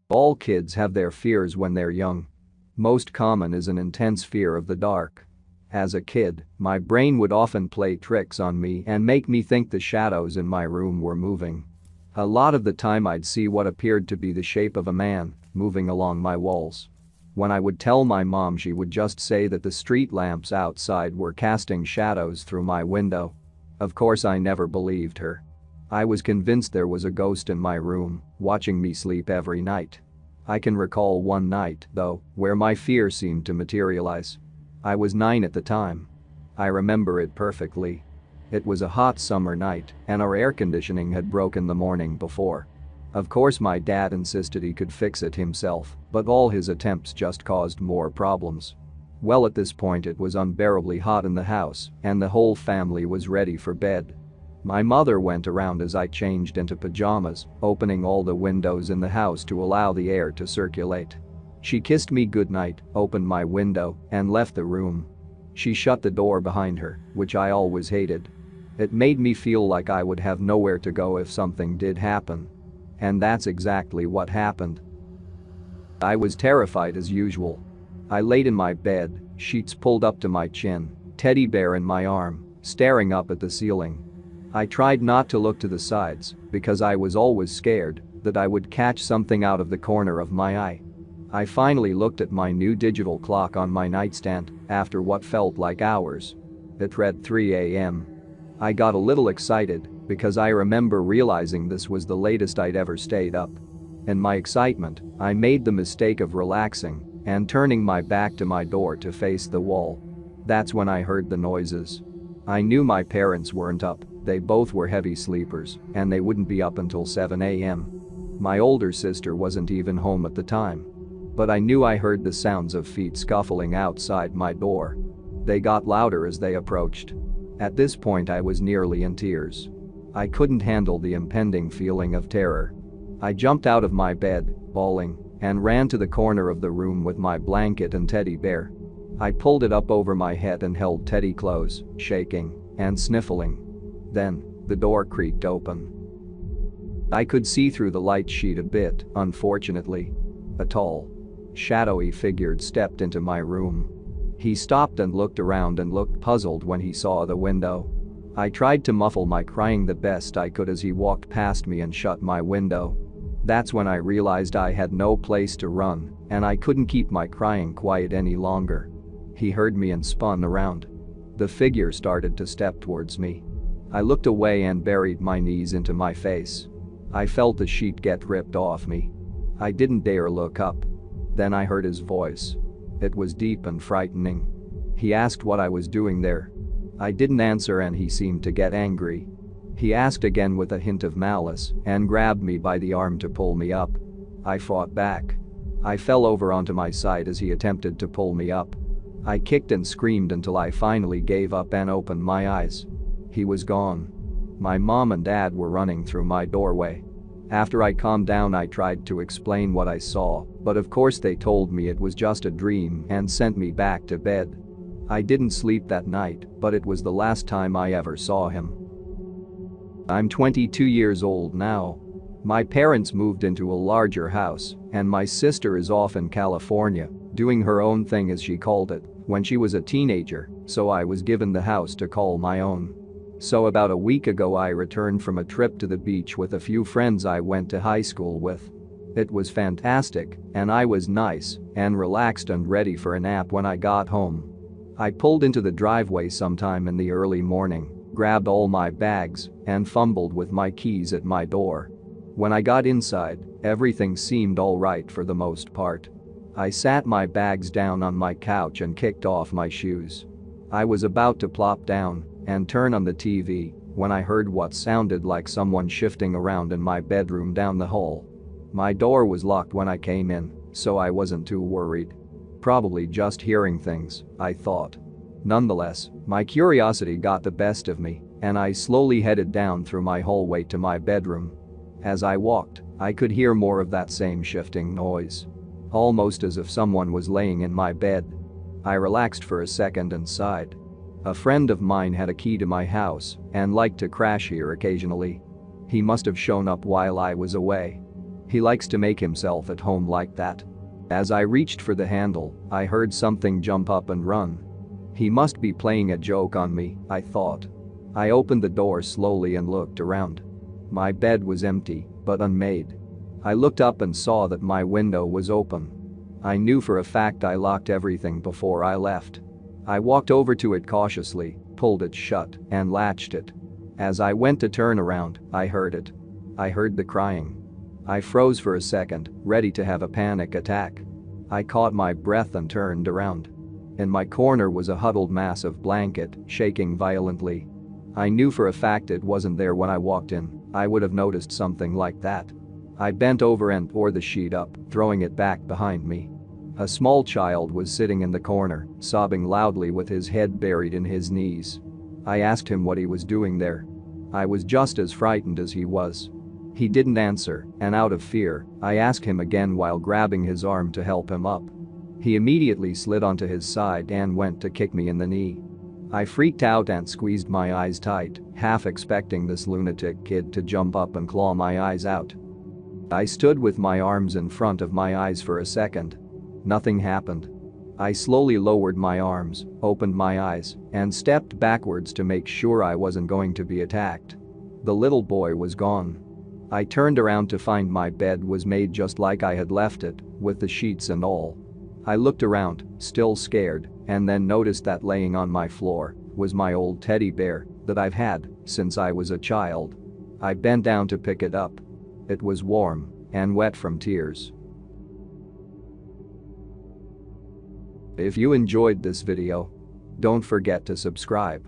All kids have their fears when they're young. Most common is an intense fear of the dark. As a kid, my brain would often play tricks on me and make me think the shadows in my room were moving. A lot of the time I'd see what appeared to be the shape of a man moving along my walls. When I would tell my mom, she would just say that the street lamps outside were casting shadows through my window. Of course, I never believed her. I was convinced there was a ghost in my room, watching me sleep every night. I can recall one night, though, where my fear seemed to materialize. I was 9 at the time. I remember it perfectly. It was a hot summer night, and our air conditioning had broken the morning before. Of course, my dad insisted he could fix it himself, but all his attempts just caused more problems. Well, at this point it was unbearably hot in the house, and the whole family was ready for bed. My mother went around as I changed into pajamas, opening all the windows in the house to allow the air to circulate. She kissed me goodnight, opened my window, and left the room. She shut the door behind her, which I always hated. It made me feel like I would have nowhere to go if something did happen. And that's exactly what happened. I was terrified as usual. I laid in my bed, sheets pulled up to my chin, teddy bear in my arm, staring up at the ceiling. I tried not to look to the sides because I was always scared that I would catch something out of the corner of my eye. I finally looked at my new digital clock on my nightstand after what felt like hours. It read 3 a.m. I got a little excited because I remember realizing this was the latest I'd ever stayed up. In my excitement, I made the mistake of relaxing and turning my back to my door to face the wall. That's when I heard the noises. I knew my parents weren't up, they both were heavy sleepers, and they wouldn't be up until 7 a.m. My older sister wasn't even home at the time. But I knew I heard the sounds of feet scuffling outside my door. They got louder as they approached. At this point I was nearly in tears. I couldn't handle the impending feeling of terror. I jumped out of my bed, bawling, and ran to the corner of the room with my blanket and teddy bear. I pulled it up over my head and held Teddy close, shaking and sniffling. Then, the door creaked open. I could see through the light sheet a bit, unfortunately. A tall, shadowy figure stepped into my room. He stopped and looked around and looked puzzled when he saw the window. I tried to muffle my crying the best I could as he walked past me and shut my window. That's when I realized I had no place to run, and I couldn't keep my crying quiet any longer. He heard me and spun around. The figure started to step towards me. I looked away and buried my knees into my face. I felt the sheet get ripped off me. I didn't dare look up. Then I heard his voice. It was deep and frightening. He asked what I was doing there. I didn't answer and he seemed to get angry. He asked again with a hint of malice and grabbed me by the arm to pull me up. I fought back. I fell over onto my side as he attempted to pull me up. I kicked and screamed until I finally gave up and opened my eyes. He was gone. My mom and dad were running through my doorway. After I calmed down, I tried to explain what I saw, but of course they told me it was just a dream and sent me back to bed. I didn't sleep that night, but it was the last time I ever saw him. I'm 22 years old now. My parents moved into a larger house, and my sister is off in California, doing her own thing as she called it, when she was a teenager, so I was given the house to call my own. So about a week ago I returned from a trip to the beach with a few friends I went to high school with. It was fantastic, and I was nice and relaxed and ready for a nap when I got home. I pulled into the driveway sometime in the early morning, grabbed all my bags, and fumbled with my keys at my door. When I got inside, everything seemed all right for the most part. I sat my bags down on my couch and kicked off my shoes. I was about to plop down and turn on the TV when I heard what sounded like someone shifting around in my bedroom down the hall. My door was locked when I came in, so I wasn't too worried. Probably just hearing things, I thought. Nonetheless, my curiosity got the best of me, and I slowly headed down through my hallway to my bedroom. As I walked, I could hear more of that same shifting noise. Almost as if someone was laying in my bed. I relaxed for a second and sighed. A friend of mine had a key to my house and liked to crash here occasionally. He must have shown up while I was away. He likes to make himself at home like that. As I reached for the handle, I heard something jump up and run. He must be playing a joke on me, I thought. I opened the door slowly and looked around. My bed was empty, but unmade. I looked up and saw that my window was open. I knew for a fact I locked everything before I left. I walked over to it cautiously, pulled it shut, and latched it. As I went to turn around, I heard it. I heard the crying. I froze for a second, ready to have a panic attack. I caught my breath and turned around. In my corner was a huddled mass of blanket, shaking violently. I knew for a fact it wasn't there when I walked in. I would have noticed something like that. I bent over and tore the sheet up, throwing it back behind me. A small child was sitting in the corner, sobbing loudly with his head buried in his knees. I asked him what he was doing there. I was just as frightened as he was. He didn't answer, and out of fear, I asked him again while grabbing his arm to help him up. He immediately slid onto his side and went to kick me in the knee. I freaked out and squeezed my eyes tight, half expecting this lunatic kid to jump up and claw my eyes out. I stood with my arms in front of my eyes for a second. Nothing happened. I slowly lowered my arms, opened my eyes, and stepped backwards to make sure I wasn't going to be attacked. The little boy was gone. I turned around to find my bed was made just like I had left it, with the sheets and all. I looked around, still scared, and then noticed that laying on my floor was my old teddy bear that I've had since I was a child. I bent down to pick it up. It was warm and wet from tears. If you enjoyed this video, don't forget to subscribe.